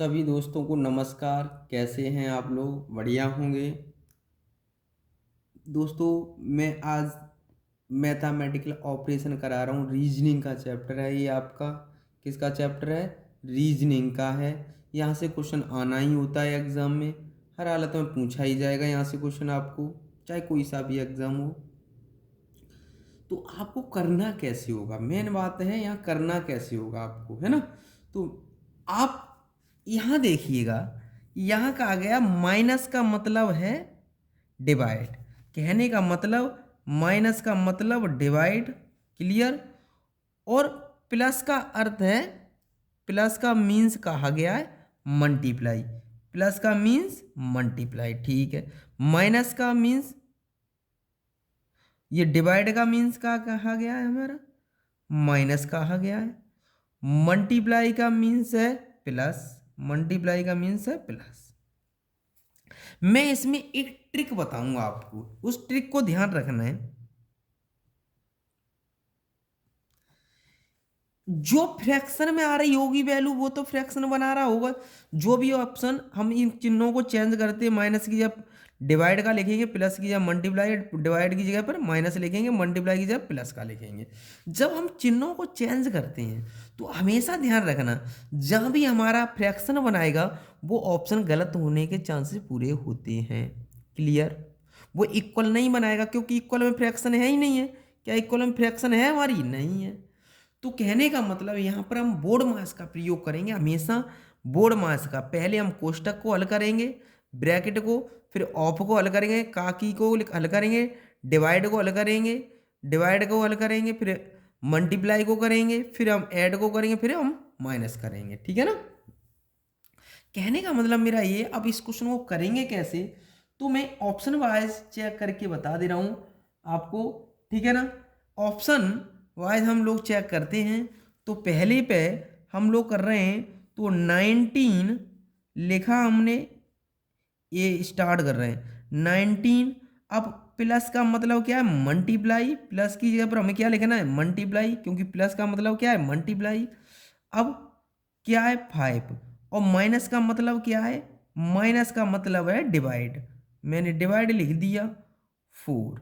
सभी दोस्तों को नमस्कार। कैसे हैं आप लोग? बढ़िया होंगे। दोस्तों, मैं आज मैथमेटिकल ऑपरेशन करा रहा हूँ। रीजनिंग का चैप्टर है ये आपका। किसका चैप्टर है? रीजनिंग का है। यहाँ से क्वेश्चन आना ही होता है एग्ज़ाम में। हर हालत में पूछा ही जाएगा यहाँ से क्वेश्चन आपको, चाहे कोई सा भी एग्ज़ाम हो। तो आपको करना कैसे होगा, मेन बात है यहाँ करना कैसे होगा आपको, है ना। तो आप यहाँ देखिएगा, यहाँ का आ गया माइनस का मतलब है डिवाइड। कहने का मतलब माइनस का मतलब डिवाइड, क्लियर। और प्लस का अर्थ है, प्लस का मीन्स कहा गया है मल्टीप्लाई। प्लस का मीन्स मल्टीप्लाई, ठीक है। माइनस का मीन्स, ये डिवाइड का मीन्स का कहा गया है हमारा माइनस कहा गया है। मल्टीप्लाई का मीन्स है प्लस, मल्टीप्लाई का मीन्स है प्लस। मैं इसमें एक ट्रिक बताऊंगा आपको, उस ट्रिक को ध्यान रखना है। जो फ्रैक्शन में आ रही होगी वैल्यू वो तो फ्रैक्शन बना रहा होगा। जो भी ऑप्शन हम इन चिन्हों को चेंज करते हैं, माइनस की जगह डिवाइड का लिखेंगे, प्लस की जगह मल्टीप्लाई, डिवाइड की जगह पर माइनस लिखेंगे, मल्टीप्लाई की जगह प्लस का लिखेंगे। जब हम चिन्हों को चेंज करते हैं तो हमेशा ध्यान रखना, जहाँ भी हमारा फ्रैक्शन बनाएगा वो ऑप्शन गलत होने के चांसेस पूरे होते हैं, क्लियर। वो इक्वल नहीं बनाएगा क्योंकि इक्वल में फ्रैक्शन है ही नहीं है। क्या इक्वल में फ्रैक्शन है हमारी? नहीं है। तो कहने का मतलब यहाँ पर हम बोर्ड मास का प्रयोग करेंगे हमेशा। बोर्ड मास का पहले हम कोष्टक को हल करेंगे, ब्रैकेट को, फिर ऑफ को हल करेंगे, काकी को हल करेंगे, डिवाइड को हल करेंगे, डिवाइड को हल करेंगे, फिर मल्टीप्लाई को करेंगे, फिर हम ऐड को करेंगे, फिर हम माइनस करेंगे, ठीक है ना। कहने का मतलब मेरा ये, अब इस क्वेश्चन को करेंगे कैसे, तो मैं ऑप्शन वाइज चेक करके बता दे रहा हूँ आपको, ठीक है ना। ऑप्शन वाइज हम लोग चेक करते हैं। तो पहले पे हम लोग कर रहे हैं, तो 19 लिखा हमने, ये स्टार्ट कर रहे हैं 19। अब प्लस का मतलब क्या है? मल्टीप्लाई। प्लस की जगह पर हमें क्या लिखना है? मल्टीप्लाई, क्योंकि प्लस का मतलब क्या है? मल्टीप्लाई। अब क्या है? 5। और माइनस का मतलब क्या है? माइनस का मतलब है डिवाइड। मैंने डिवाइड लिख दिया 4,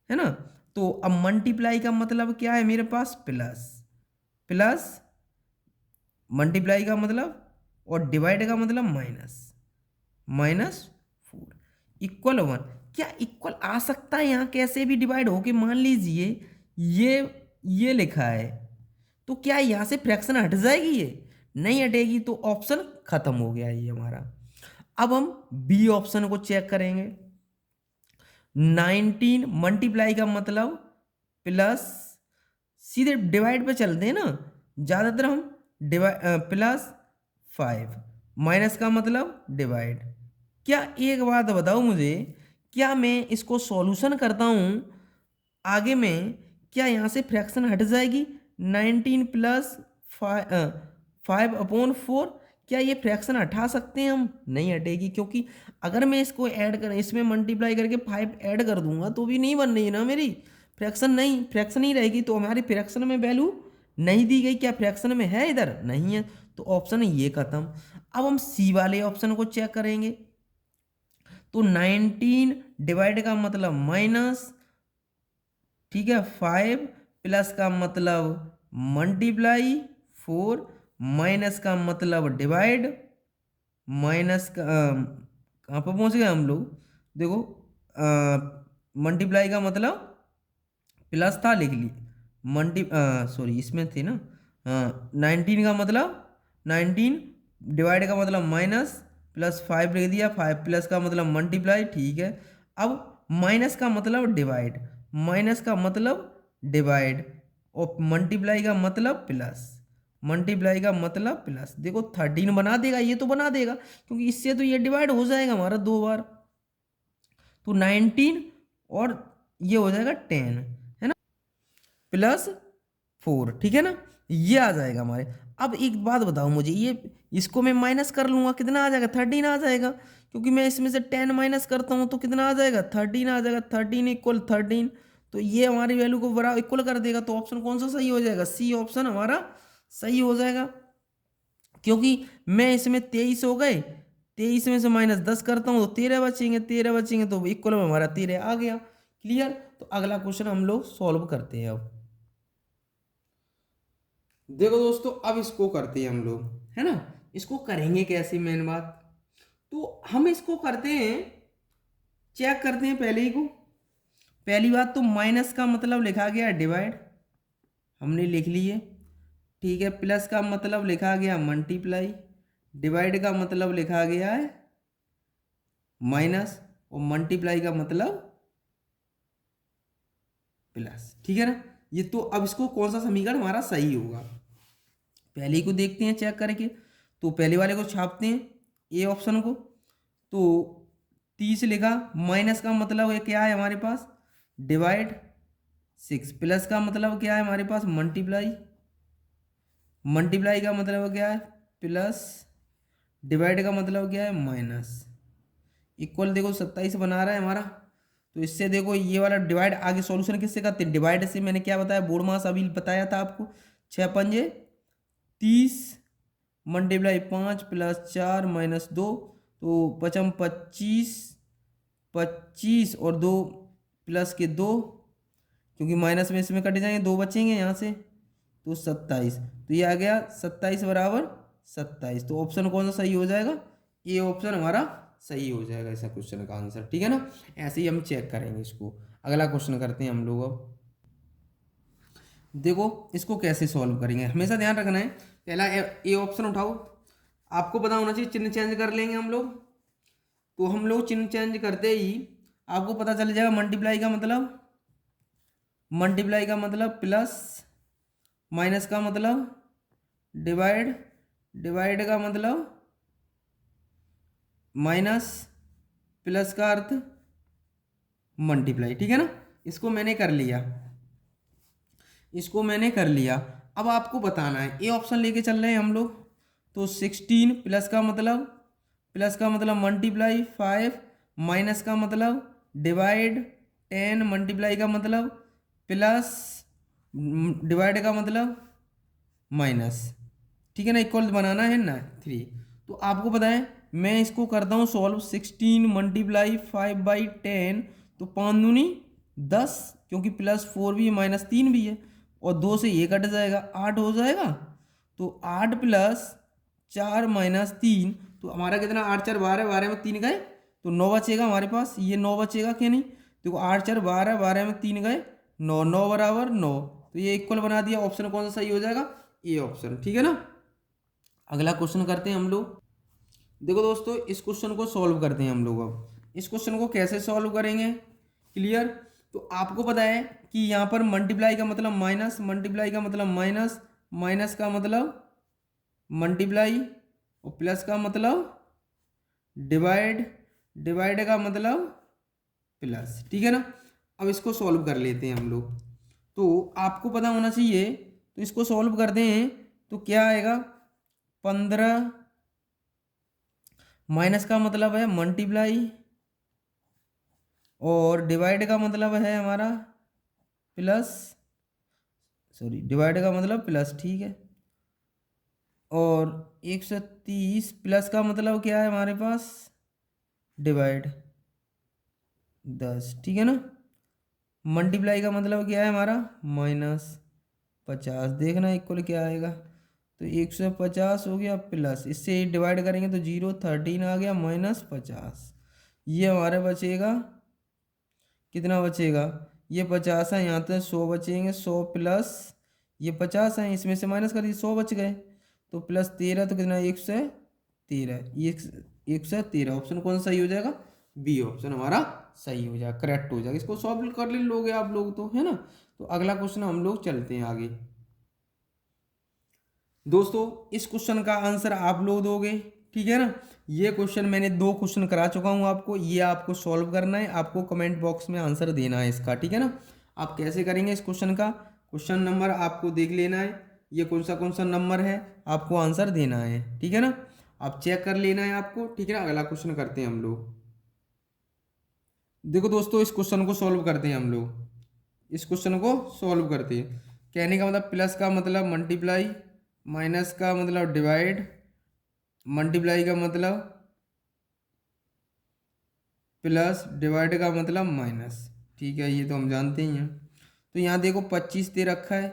है ना। तो अब मल्टीप्लाई का मतलब क्या है मेरे पास? प्लस। प्लस मल्टीप्लाई का मतलब, और डिवाइड का मतलब माइनस। -4 इक्वल 1। क्या इक्वल आ सकता है यहाँ कैसे भी डिवाइड होके? मान लीजिए ये ये लिखा है, तो क्या यहाँ से फ्रैक्शन हट जाएगी? ये नहीं हटेगी, तो ऑप्शन खत्म हो गया ये हमारा। अब हम बी ऑप्शन को चेक करेंगे। 19 मल्टीप्लाई का मतलब प्लस, सीधे डिवाइड पे चलते हैं ना ज़्यादातर हम, डिवाइड प्लस 5, माइनस का मतलब डिवाइड। क्या एक बात बताओ मुझे, क्या मैं इसको सॉल्यूशन करता हूँ आगे में, क्या यहाँ से फ्रैक्शन हट जाएगी? 19 प्लस 5/4, क्या ये फ्रैक्शन हटा सकते हैं हम? नहीं हटेगी, क्योंकि अगर मैं इसको ऐड करें, इसमें मल्टीप्लाई करके 5 ऐड कर दूंगा तो भी नहीं बन रही ना मेरी फ्रैक्शन, नहीं फ्रैक्शन ही रहेगी, तो हमारी फ्रैक्शन में वैल्यू नहीं दी गई। क्या फ्रैक्शन में है? इधर नहीं है, तो ऑप्शन ये खत्म। अब हम सी वाले ऑप्शन को चेक करेंगे। तो 19 डिवाइड का मतलब माइनस, ठीक है। 5 प्लस का मतलब मल्टीप्लाई 4, माइनस का मतलब डिवाइड, माइनस का कहाँ पर पहुँच गए हम लोग? देखो, मल्टीप्लाई का मतलब प्लस था, लिख ली। सॉरी, इसमें थे ना। 19 का मतलब 19, डिवाइड का मतलब माइनस, प्लस 5 लिख दिया। 5 प्लस का मतलब मल्टीप्लाई, ठीक है। अब माइनस का मतलब डिवाइड, माइनस का मतलब डिवाइड, और मल्टीप्लाई का मतलब प्लस, मल्टीप्लाई का मतलब प्लस। देखो 13 बना देगा, ये तो बना देगा, क्योंकि इससे तो ये डिवाइड हो जाएगा हमारा 2 बार। तो 19 और ये हो जाएगा 10, है ना, +4, ठीक है ना। ये आ जाएगा हमारे। अब एक बात बताओ मुझे, ये इसको मैं माइनस कर लूँगा, कितना आ जाएगा? 13 आ जाएगा, क्योंकि मैं इसमें से 10 माइनस करता हूँ तो कितना आ जाएगा? 13 आ जाएगा। 13 इक्वल 13, तो ये हमारी वैल्यू को बराबर इक्वल कर देगा। तो ऑप्शन कौन सा सही हो जाएगा? सी ऑप्शन हमारा सही हो जाएगा। क्योंकि मैं इसमें 23 हो गए, 23 में से -10 करता हूँ तो 13 बचेंगे, 13 बचेंगे तो इक्वल में हमारा 13 आ गया। क्लियर। तो अगला क्वेश्चन हम लोग सॉल्व करते हैं अब। देखो दोस्तों, अब इसको करते हैं हम लोग, है ना। इसको करेंगे कैसे, मेन बात तो हम इसको करते हैं, चेक करते हैं पहले ही को। पहली बात तो माइनस का मतलब लिखा गया डिवाइड, हमने लिख लिए, ठीक है। प्लस का मतलब लिखा गया मल्टीप्लाई, डिवाइड का मतलब लिखा गया है माइनस, और मल्टीप्लाई का मतलब प्लस, ठीक है ना। ये तो अब इसको कौन सा समीकरण हमारा सही होगा, पहले ही को देखते हैं चेक करके। तो पहले वाले को छापते हैं, ए ऑप्शन को। तो 30 लिखा, माइनस का मतलब है क्या है हमारे पास डिवाइड, 6 प्लस का मतलब क्या है हमारे पास मल्टीप्लाई, मल्टीप्लाई का मतलब क्या है प्लस, डिवाइड का मतलब क्या है माइनस, इक्वल देखो 27 बना रहा है हमारा। तो इससे देखो ये वाला डिवाइड, आगे सॉल्यूशन किससे करते हैं, डिवाइड से। मैंने क्या बताया, बोर्ड मास अभी बताया था आपको, 6 पंजे 30 मल्टीप्लाई 5 प्लस 4 माइनस 2, तो 5 25, 25 और 2 प्लस के 2, क्योंकि माइनस में इसमें कट जाएंगे, 2 बचेंगे यहाँ से, तो 27। तो ये आ गया 27 बराबर 27। तो ऑप्शन कौन सा सही हो जाएगा, ये ऑप्शन हमारा सही हो जाएगा ऐसा क्वेश्चन का आंसर, ठीक है ना। ऐसे ही हम चेक करेंगे इसको। अगला क्वेश्चन करते हैं हम लोग अब। देखो इसको कैसे सॉल्व करेंगे, हमेशा ध्यान रखना है, पहला ए ऑप्शन उठाओ, आपको पता होना चाहिए, चिन्ह चेंज कर लेंगे हम लोग। तो हम लोग चिन्ह चेंज करते ही आपको पता चल जाएगा, मल्टीप्लाई का मतलब, मल्टीप्लाई का मतलब प्लस, माइनस का मतलब डिवाइड, डिवाइड का मतलब माइनस, प्लस का अर्थ मल्टीप्लाई, ठीक है ना। इसको मैंने कर लिया, इसको मैंने कर लिया। अब आपको बताना है, ए ऑप्शन लेके चल रहे हैं हम लोग। तो 16 प्लस का मतलब, प्लस का मतलब मल्टीप्लाई 5, माइनस का मतलब डिवाइड 10, मल्टीप्लाई का मतलब प्लस, डिवाइड का मतलब माइनस, ठीक है ना। इक्वल बनाना है ना 3। तो आपको पता है, मैं इसको करता हूँ सॉल्व, 16 मल्टीप्लाई 5/10, तो 5 दूनी 10, क्योंकि +4 भी है -3 भी है, और 2 से ये कट जाएगा, 8 हो जाएगा। तो 8 प्लस 4 -3, तो हमारा कितना, 8 4 12, 12 में 3 गए तो 9 बचेगा हमारे पास, ये 9 बचेगा क्या नहीं। देखो 8 4 12, 12 में 3 गए 9, 9 बराबर 9, तो ये इक्वल बना दिया। ऑप्शन कौन सा सही हो जाएगा, ये ऑप्शन, ठीक है ना। अगला क्वेश्चन करते हैं हम लोग। देखो दोस्तों, इस क्वेश्चन को सॉल्व करते हैं हम लोग। अब इस क्वेश्चन को कैसे सॉल्व करेंगे, क्लियर। तो आपको पता है कि यहाँ पर मल्टीप्लाई का मतलब माइनस, मल्टीप्लाई का मतलब माइनस, माइनस का मतलब मल्टीप्लाई, और प्लस का मतलब डिवाइड, डिवाइड का मतलब प्लस, ठीक है ना। अब इसको सॉल्व कर लेते हैं हम लोग। तो आपको पता होना चाहिए, तो इसको सॉल्व करते हैं तो क्या आएगा, 15, माइनस का मतलब है मल्टीप्लाई, और डिवाइड का मतलब है हमारा प्लस, सॉरी डिवाइड का मतलब प्लस, ठीक है। और 130 प्लस का मतलब क्या है हमारे पास डिवाइड 10, ठीक है ना। मल्टीप्लाई का मतलब क्या है हमारा -50, देखना इक्वल क्या आएगा। तो 150 हो गया प्लस, इससे डिवाइड करेंगे तो 0 13 आ गया -50। ये हमारे बचेगा, कितना बचेगा, ये 50 है, यहाँ तक 100 बचेंगे, 100 प्लस ये 50 है, इसमें से माइनस कर दिए 100 बच गए, तो +13, तो कितना 113, ये 113। ऑप्शन कौन सा सही हो जाएगा, बी ऑप्शन हमारा सही हो जाएगा, करेक्ट हो जाएगा। इसको सॉल्व कर ले लोगे आप लोग तो, है ना। तो अगला क्वेश्चन हम लोग चलते हैं आगे। दोस्तों इस क्वेश्चन का आंसर आप लोग दोगे, ठीक है ना। ये क्वेश्चन मैंने 2 क्वेश्चन करा चुका हूँ आपको, ये आपको सॉल्व करना है, आपको कमेंट बॉक्स में आंसर देना है इसका, ठीक है ना। आप कैसे करेंगे इस क्वेश्चन का, क्वेश्चन नंबर आपको देख लेना है, ये कौन सा नंबर है, आपको आंसर देना है, ठीक है ना। आप चेक कर लेना है आपको, ठीक है ना। अगला क्वेश्चन करते हैं हम लोग। देखो दोस्तों, इस क्वेश्चन को सॉल्व करते हैं हम लोग, इस क्वेश्चन को सॉल्व करते हैं। कहने का मतलब, प्लस का मतलब मल्टीप्लाई, माइनस का मतलब डिवाइड, मल्टीप्लाई का मतलब प्लस, डिवाइड का मतलब माइनस। ठीक है, ये तो हम जानते ही हैं। तो यहाँ देखो 25 दे रखा है,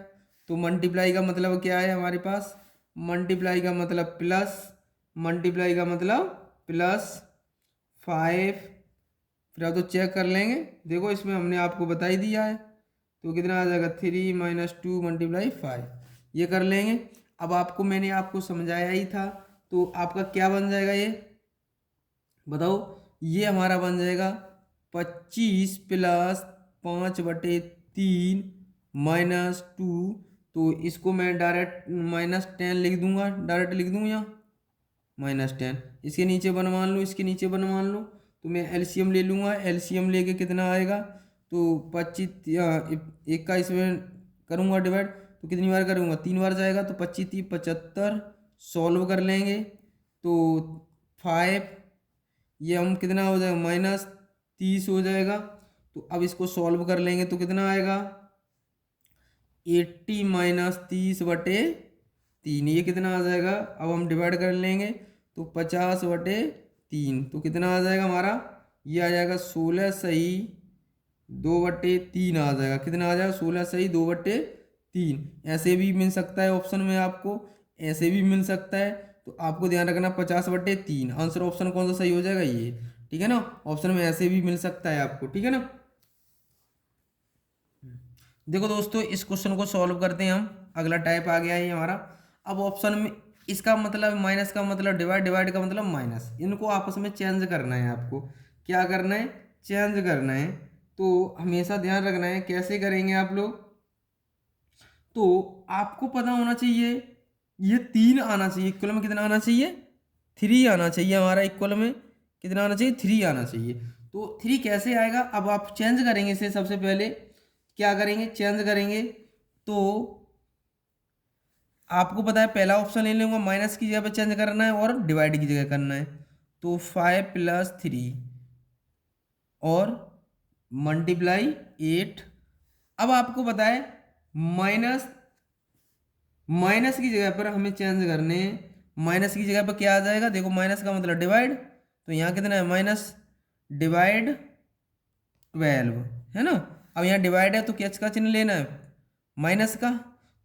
तो मल्टीप्लाई का मतलब क्या है हमारे पास, मल्टीप्लाई का मतलब प्लस, मल्टीप्लाई का मतलब प्लस 5। फिर आप तो चेक कर लेंगे, देखो इसमें हमने आपको बता ही दिया है। तो कितना आ जाएगा, 3 - 2 × 5, ये कर लेंगे। अब आपको मैंने आपको समझाया ही था, तो आपका क्या बन जाएगा ये बताओ। ये हमारा बन जाएगा 25 + 5/3 -2। तो इसको मैं डायरेक्ट -10 लिख दूंगा, डायरेक्ट लिख दूंगा यहाँ -10। इसके नीचे वन मान लो, इसके नीचे वन मान लो, तो मैं एलसीएम ले लूँगा। एलसीएम लेके कितना आएगा, तो 25 एक का इसमें करूँगा डिवाइड, तो कितनी बार करूँगा, 3 बार जाएगा, तो 25 × 3 = 75। सॉल्व कर लेंगे तो 5, ये हम कितना हो जाएगा, -30 हो जाएगा। तो अब इसको सॉल्व कर लेंगे तो कितना आएगा, 80 - 30/3, ये कितना आ जाएगा। अब हम डिवाइड कर लेंगे तो 50/3, तो कितना आ जाएगा हमारा, ये आ जाएगा 16 सही 2/3 आ जाएगा। कितना आ जाएगा, 16 सही 2/3। ऐसे भी मिल सकता है ऑप्शन में आपको, ऐसे भी मिल सकता है। तो आपको ध्यान रखना 50/3 आंसर, ऑप्शन कौन सा सही हो जाएगा, ये। ठीक है ना, ऑप्शन में ऐसे भी मिल सकता है आपको। ठीक है ना, देखो दोस्तों इस क्वेश्चन को सॉल्व करते हैं हम। अगला टाइप आ गया है ये हमारा। अब ऑप्शन में इसका मतलब माइनस का मतलब डिवाइड, डिवाइड का मतलब माइनस, इनको आपस में चेंज करना है आपको। क्या करना है, चेंज करना है। तो हमेशा ध्यान रखना है कैसे करेंगे आप लोग। तो आपको पता होना चाहिए ये 3 आना चाहिए, इक्वल में कितना आना चाहिए, 3 आना चाहिए हमारा। इक्वल में कितना आना चाहिए, 3 आना चाहिए। तो 3 कैसे आएगा, अब आप चेंज करेंगे इसे। सबसे पहले क्या करेंगे, चेंज करेंगे। तो आपको पता है पहला ऑप्शन ले लूँगा, माइनस की जगह पे चेंज करना है और डिवाइड की जगह करना है। तो 5 + 3 और मल्टीप्लाई 8। अब आपको पता है माइनस, माइनस की जगह पर हमें चेंज करने हैं। माइनस की जगह पर क्या आ जाएगा, देखो माइनस का मतलब डिवाइड, तो यहाँ कितना है माइनस डिवाइड 12, है ना। अब यहाँ डिवाइड है तो कैच का चिन्ह लेना है, माइनस का।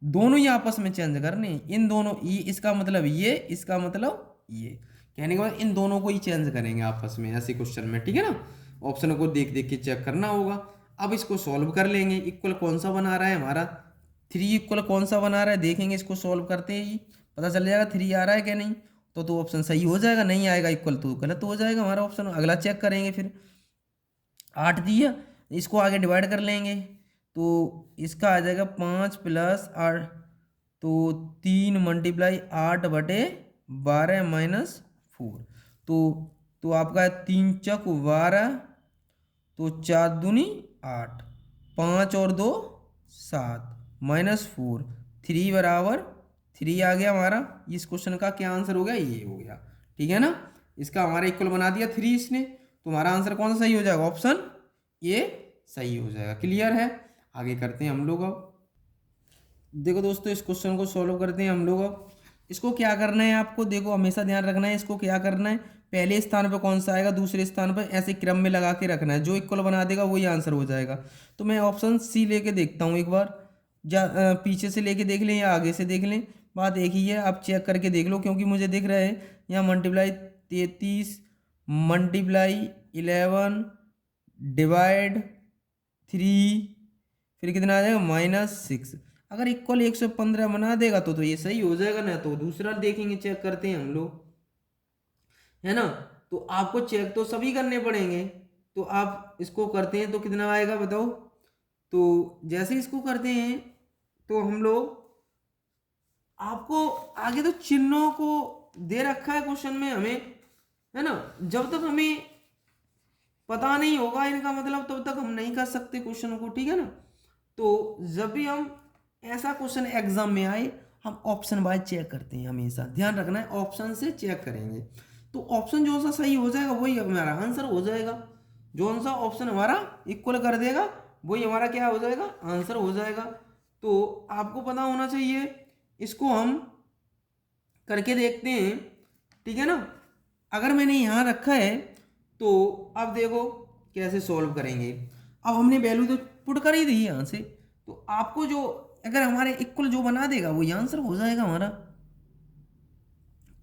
दोनों ही आपस में चेंज करने हैं, इन दोनों, ये इसका मतलब ये, इसका मतलब ये। कहने के बाद इन दोनों को ही चेंज करेंगे आपस में ऐसे क्वेश्चन में। ठीक है ना, ऑप्शन को देख देख के चेक करना होगा। अब इसको सॉल्व कर लेंगे। इक्वल कौन सा बना रहा है हमारा, 3 इक्वल कौन सा बना रहा है देखेंगे, इसको सॉल्व करते ही पता चल जाएगा 3 आ रहा है क्या नहीं। तो ऑप्शन सही हो जाएगा, नहीं आएगा इक्वल तो गलत हो जाएगा हमारा ऑप्शन। अगला चेक करेंगे फिर। 8 दिया, इसको आगे डिवाइड कर लेंगे तो इसका आ जाएगा 5 + 8, तो 3 × 8/12 -4। तो आपका है 3 × 4 = 12, तो 4 दूनी 8, 5 और 2 7 -4, 3 बराबर 3 आ गया हमारा। इस क्वेश्चन का क्या आंसर हो गया, ये हो गया। ठीक है ना, इसका हमारा इक्वल बना दिया 3 इसने, तो हमारा आंसर कौन सा सही हो जाएगा, ऑप्शन ये सही हो जाएगा। क्लियर है, आगे करते हैं हम लोग। अब देखो दोस्तों इस क्वेश्चन को सॉल्व करते हैं हम लोग। अब इसको क्या करना है आपको, देखो हमेशा ध्यान रखना है इसको क्या करना है, पहले स्थान पर कौन सा आएगा, दूसरे स्थान पर, ऐसे क्रम में लगा के रखना है। जो इक्वल बना देगा वही आंसर हो जाएगा। तो मैं ऑप्शन सी लेके देखता हूँ एक बार, पीछे से लेके देख लें या आगे से देख लें, बात एक ही है। आप चेक करके देख लो, क्योंकि मुझे दिख रहा है यहाँ मल्टीप्लाई 33 मल्टीप्लाई 11 डिवाइड 3, फिर कितना आ जाएगा -6। अगर इक्वल 115 बना देगा तो ये सही हो जाएगा ना। तो दूसरा देखेंगे, चेक करते हैं हम लोग, है ना। तो आपको चेक तो सभी करने पड़ेंगे। तो आप इसको करते हैं तो कितना आएगा बताओ। तो जैसे इसको करते हैं तो हम लोग, आपको आगे तो चिन्हों को दे रखा है क्वेश्चन में हमें, है ना। जब तक हमें पता नहीं होगा इनका मतलब तब तक हम नहीं कर सकते क्वेश्चन को। ठीक है ना, तो जब भी हम ऐसा क्वेश्चन एग्जाम में आए, हम ऑप्शन वाइज चेक करते हैं। हमेशा ध्यान रखना है ऑप्शन से चेक करेंगे। तो ऑप्शन जो सा सही हो जाएगा वही हमारा आंसर हो जाएगा। जो सा ऑप्शन हमारा इक्वल कर देगा वही हमारा क्या हो जाएगा, आंसर हो जाएगा। तो आपको पता होना चाहिए। इसको हम करके देखते हैं। ठीक है ना। अगर मैंने यहाँ रखा है तो अब देखो कैसे सॉल्व करेंगे। अब हमने वैल्यू तो पुट कर ही दी है यहाँ से, तो आपको जो अगर हमारे इक्वल जो बना देगा वो आंसर हो जाएगा हमारा।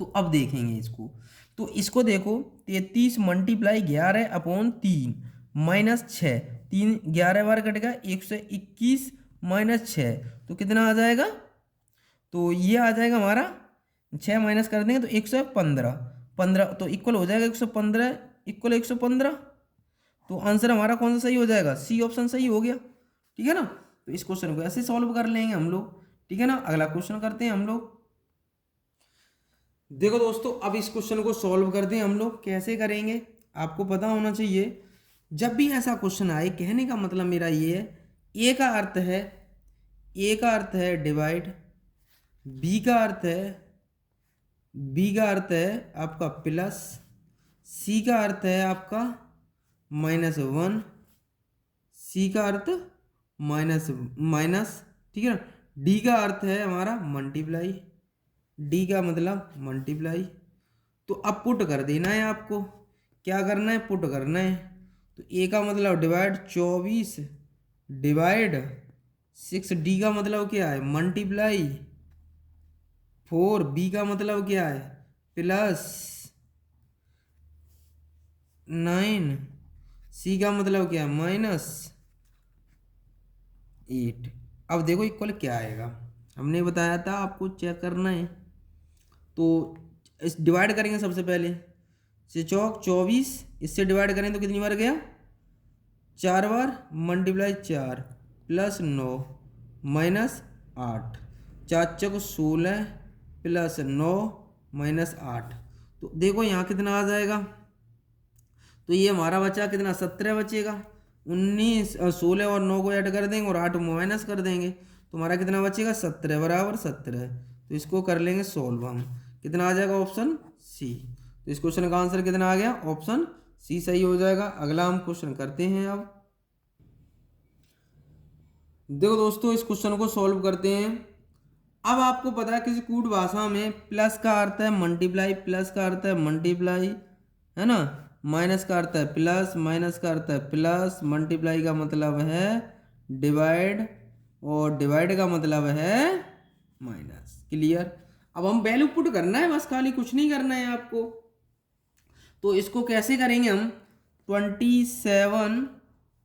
तो अब देखेंगे इसको, तो इसको देखो 33 मल्टीप्लाई 11/3 माइनस 6, 11 बार कटेगा 121 माइनस 6, तो कितना आ जाएगा, तो ये आ जाएगा हमारा 6 माइनस कर देंगे तो 115, 15 तो इक्वल हो जाएगा 115 इक्वल 115। तो आंसर हमारा कौन सा सही हो जाएगा, सी ऑप्शन सही हो गया। ठीक है ना, तो इस क्वेश्चन को ऐसे सॉल्व कर लेंगे हम लोग। ठीक है ना, अगला क्वेश्चन करते हैं हम लोग। देखो दोस्तों, अब इस क्वेश्चन को सॉल्व करते हैं हम लोग। कैसे करेंगे आपको पता होना चाहिए। जब भी ऐसा क्वेश्चन आए, कहने का मतलब मेरा ये है, ए का अर्थ है डिवाइड, बी का अर्थ है आपका प्लस, सी का अर्थ है आपका -1, सी का अर्थ माइनस, ठीक है ना। डी का अर्थ है हमारा मल्टीप्लाई, डी का मतलब मल्टीप्लाई। तो अब पुट कर देना है आपको, क्या करना है, पुट करना है। तो ए का मतलब डिवाइड 24 डिवाइड 6, डी का मतलब क्या है मल्टीप्लाई 4, बी का मतलब क्या है प्लस 9, सी का मतलब क्या है -8। अब देखो इक्वल क्या आएगा, हमने बताया था आपको चेक करना है। तो इस डिवाइड करेंगे सबसे पहले से, चौक 24 इससे डिवाइड करें तो कितनी बार गया, 4 बार, मल्टीप्लाई 4 प्लस 9 -8, 4 चौक 16 प्लस 9 -8। तो देखो यहाँ कितना आ जाएगा, तो ये हमारा बचा कितना 17 बचेगा। 19 16 और 9 को ऐड कर देंगे और 8 माइनस कर देंगे, तो हमारा कितना बचेगा 17 बराबर 17। तो इसको कर लेंगे सॉल्व हम, कितना आ जाएगा ऑप्शन सी। तो इस क्वेश्चन का आंसर कितना आ गया, ऑप्शन सी सही हो जाएगा। अगला हम क्वेश्चन करते हैं। अब देखो दोस्तों, इस क्वेश्चन को सॉल्व करते हैं। अब आपको पता है किसी कूट भाषा में प्लस का अर्थ है मल्टीप्लाई, प्लस का अर्थ है मल्टीप्लाई, है ना। माइनस का अर्थ है प्लस, माइनस का अर्थ है प्लस, मल्टीप्लाई का मतलब है डिवाइड और डिवाइड का मतलब है माइनस। क्लियर। अब हम वैल्यू पुट करना है बस, खाली कुछ नहीं करना है आपको। तो इसको कैसे करेंगे हम, 27,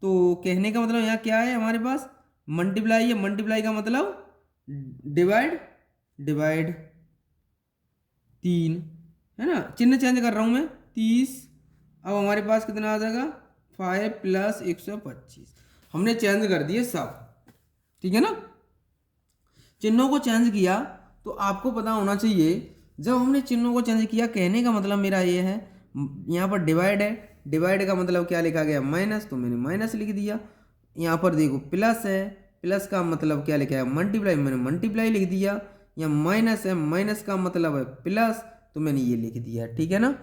तो कहने का मतलब यहाँ क्या है हमारे पास मल्टीप्लाई है, मल्टीप्लाई का मतलब डिवाइड 3, है ना, चिन्ह चेंज कर रहा हूँ मैं 30। अब हमारे पास कितना आ जाएगा 5 प्लस 125, हमने चेंज कर दिए सब। ठीक है ना, चिन्हों को चेंज किया। तो आपको पता होना चाहिए जब हमने चिन्हों को चेंज किया, कहने का मतलब मेरा ये है, यहाँ पर डिवाइड है, डिवाइड का मतलब क्या लिखा गया माइनस, तो मैंने माइनस लिख दिया। यहाँ पर देखो प्लस है, प्लस का मतलब क्या लिखा है मल्टीप्लाई, मैंने मल्टीप्लाई लिख दिया। यहाँ माइनस है, माइनस का मतलब है प्लस, तो मैंने ये लिख दिया। ठीक है ना।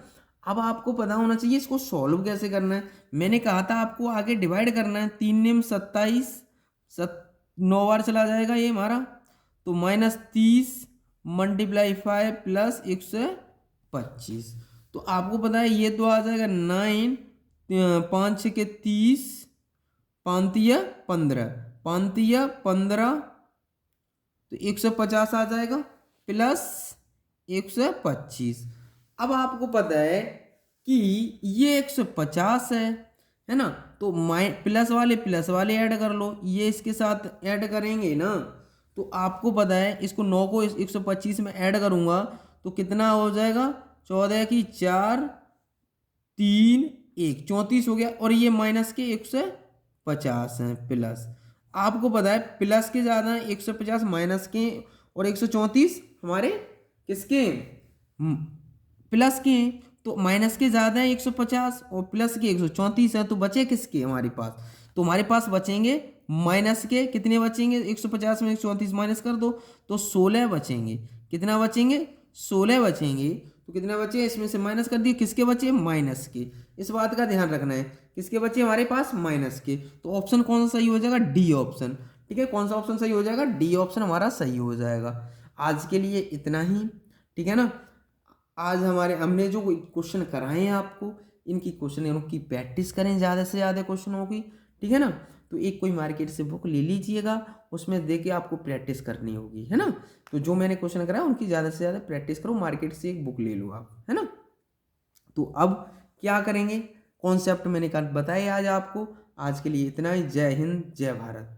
अब आपको पता होना चाहिए इसको सॉल्व कैसे करना है। मैंने कहा था आपको आगे डिवाइड करना है, 3 निम 27, 9 बार चला जाएगा ये हमारा, तो -30 मल्टीप्लाई 5 प्लस 125। तो आपको पता है ये तो आ जाएगा 9, 5 6 के 30, 5 तिया 15, 5 तिया 15, तो 150 आ जाएगा प्लस 125। अब आपको पता है कि ये 150 है ना, तो प्लस वाले ऐड कर लो, ये इसके साथ ऐड करेंगे ना। तो आपको पता है इसको 9 को 125 में ऐड करूंगा तो कितना हो जाएगा, 14 की 4 3 1 34 हो गया, और ये माइनस के 150 हैं प्लस। आपको पता है प्लस के ज़्यादा है 150 माइनस के, और 134 हमारे किसके प्लस के, तो माइनस के ज़्यादा है 150 और प्लस के 134 है, तो बचे किसके हमारे पास, तो हमारे पास बचेंगे माइनस के, कितने बचेंगे 150 में 134 माइनस कर दो तो 16 बचेंगे। कितना बचेंगे 16 बचेंगे। तो कितना बचे, इसमें से माइनस कर दिए, किसके बचे माइनस के। इस बात का ध्यान रखना है, किसके बचे हमारे पास माइनस के। तो ऑप्शन कौन सा सही हो जाएगा, डी ऑप्शन। ठीक है, कौन सा ऑप्शन सही हो जाएगा, डी ऑप्शन हमारा सही हो जाएगा। आज के लिए इतना ही, ठीक है ना। आज हमने जो क्वेश्चन कराए हैं आपको, इनकी क्वेश्चनों की प्रैक्टिस करें ज़्यादा से ज़्यादा क्वेश्चनों की, ठीक है ना। तो एक कोई मार्केट से बुक ले लीजिएगा, उसमें दे के आपको प्रैक्टिस करनी होगी, है ना। तो जो मैंने क्वेश्चन कराया उनकी ज़्यादा से ज़्यादा प्रैक्टिस करो, मार्केट से एक बुक ले लो आप, है ना। तो अब क्या करेंगे, कॉन्सेप्ट मैंने कल बताए आज आपको। आज के लिए इतना ही। जय हिंद, जय भारत।